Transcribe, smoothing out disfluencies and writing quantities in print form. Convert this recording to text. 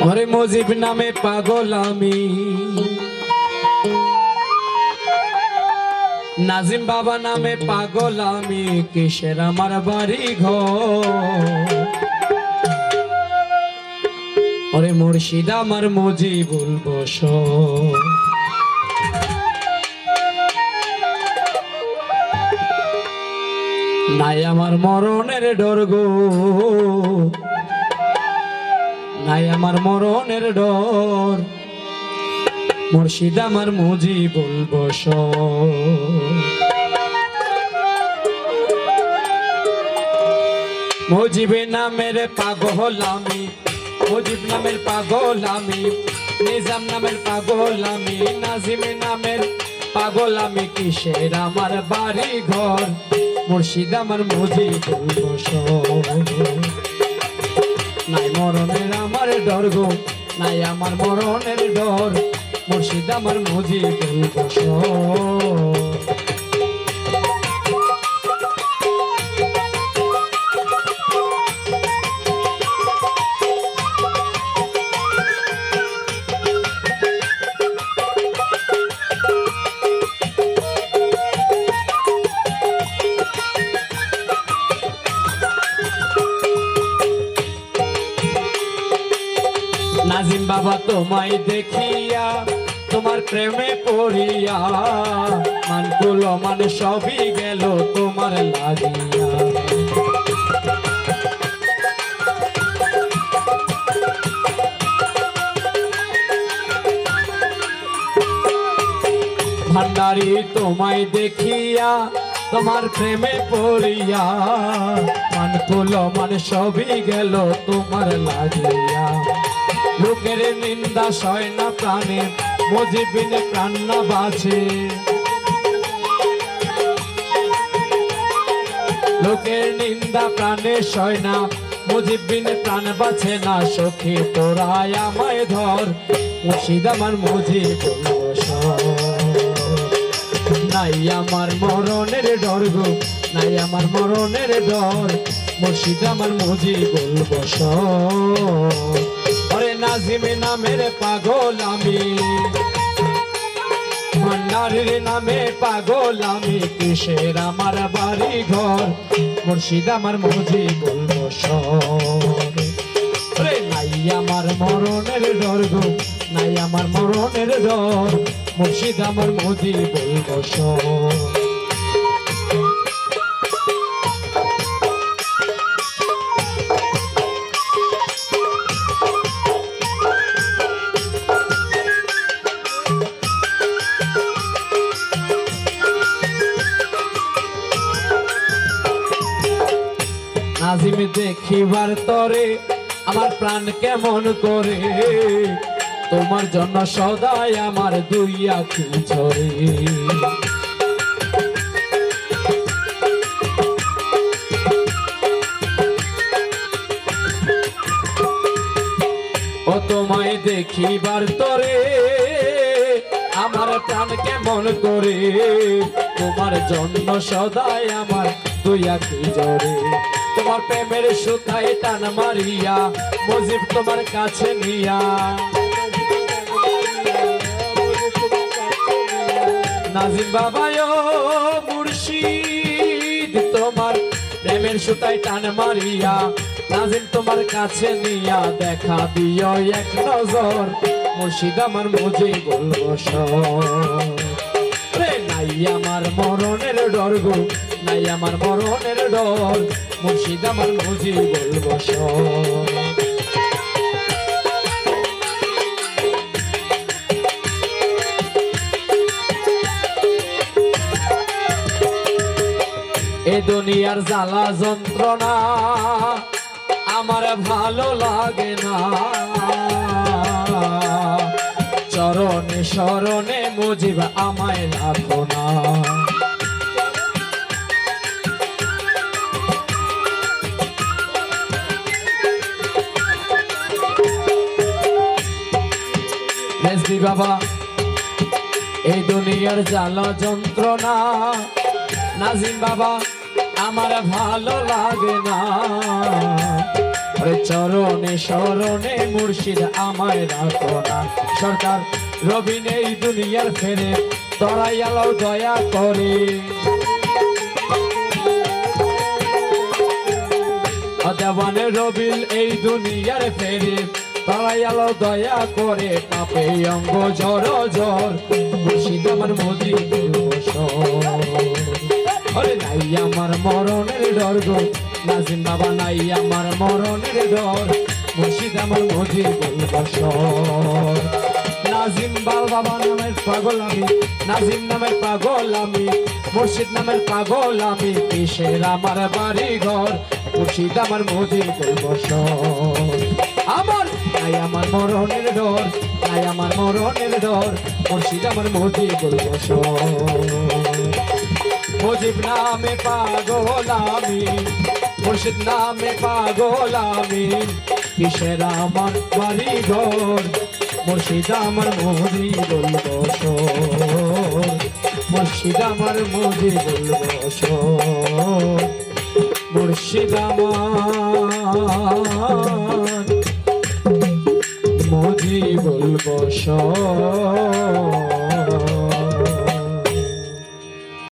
ওরে মুজিব নামে পাগল আমি, নাজিম বাবা নামে পাগল আমি, কিসের আমার বাড়ি ঘর। ওরে মুর্শিদ আমার মুজিবুল বসর। নাই আমার মরণের ডর গো, নাই আমার মরণের ডর, মুর্শিদ আমার মুজিবুল বসর। মুজিবে নামের পাগল আমি, মুজিব নামের পাগল আমি, নিজাম নামের পাগল আমি, নাজিম নামের পাগল আমি, কিসের আমার বাড়ি ঘর, মুর্শিদ আমার মুজিবুল বসর। নাই মরণের আমার ডর গো, নাই আমার মরণের ডর, মুর্শিদ আমার মুজিবুল বসর। নাজিম বাবা তোমায় দেখিয়া, তোমার প্রেমে পড়িয়া, মানকুল মান সবই গেল তোমার লাগিয়া। ভান্ডারি তোমায় দেখিয়া, তোমার প্রেমে পড়িয়া, মানকুল মান সবই গেল তোমার লাগিয়া। লোকের নিন্দা সয় না প্রাণে, মুজিব বিনে প্রাণ না বাঁচে। লোকের নিন্দা প্রাণে সয় না, মুজিব বিনে প্রাণ বাঁচে না। সখী তোরাই আমায় ধর, মুর্শিদ আমার মুজিবুল বসর। নাই আমার মরণের ডর গো, নাই আমার মরণের ডর, মুর্শিদ আমার মুজিবুল বসর। ওরে নাজিম নামের পাগল আমি, ভান্ডারির নামে পাগল আমি, কিসের আমার বাড়ি ঘর, মুর্শিদ আমার মুজিবুল বসর। ওরে নাই আমার মরণের ডর গো, নাই আমার মরণের ডর, মুর্শিদ আমার মুজিবুল বসর। নাজিম দেখিবার তরে আমার প্রাণ কেমন করে, তোমার জন্য সদাই আমার দুই আঁখি ঝরে। ও তোমায় দেখিবার তরে আমার প্রাণ কেমন করে, তোমার জন্য সদাই আমার দুই আঁখি ঝরে। তোমার প্রেমের সুতায় টান মারিয়া, মুজিব তোমার কাছে নিয়া। নাজিম বাবা ও মুর্শিদ, তোমার প্রেমের সুতায় টান মারিয়া, নাজিম তোমার কাছে নিয়া। দেখা দিও এক নজর, মুর্শিদ আমার মুজিবুল বসর। নাই আমার মরণের ডর গো, নাই আমার মরণের ডর, মুর্শিদ আমার মুজিবুল বসর। এ দুনিয়ার জ্বালা যন্ত্রণা আমার ভালো লাগে না, চরণে শরণে মুজিব আমায় রাখো না। রেজবি বাবা এই দুনিয়ার জ্বালা যন্ত্রণা, নাজিম বাবা আমার ভালো লাগে না। চরণে শরণে মুর্শিদ আমায় রাখো না সরকার রবি নেই দুনিয়ার ফেরে তরাই আলো দয়া করে দেওয়ানে রবিল এই দুনিয়ার ফেরে তরাই আলো দয়া করে কাপে অঙ্গ ঝড় ঝড় মুর্শিদ আমার মোদি আরে নাই আমার মরণের ডর গো নাজিম বাবা নাই আমার মরণের ডর মুর্শিদ আমার মোদি বলবসর নাজিম বাবা নামের পাগল আমি নাজিম নামের পাগল আমি মুর্শিদ নামের পাগল আমি কিসের আমার বাড়ি ঘর মুর্শিদ আমার মোদি বলবসর আমার নাই আমার মরণের ডর নাই আমার মরণের ডর মুর্শিদ আমার মোদি বলবসর মুজিব নামে পাগল আমি মুর্শিদ নামে পাগল আমি কিসের আমার বাড়ি ঘর মুর্শিদ আমার মোদি বলবসর মুর্শিদ আমার মোদি বলবসর মুর্শিদ আমার মোদি বলবসর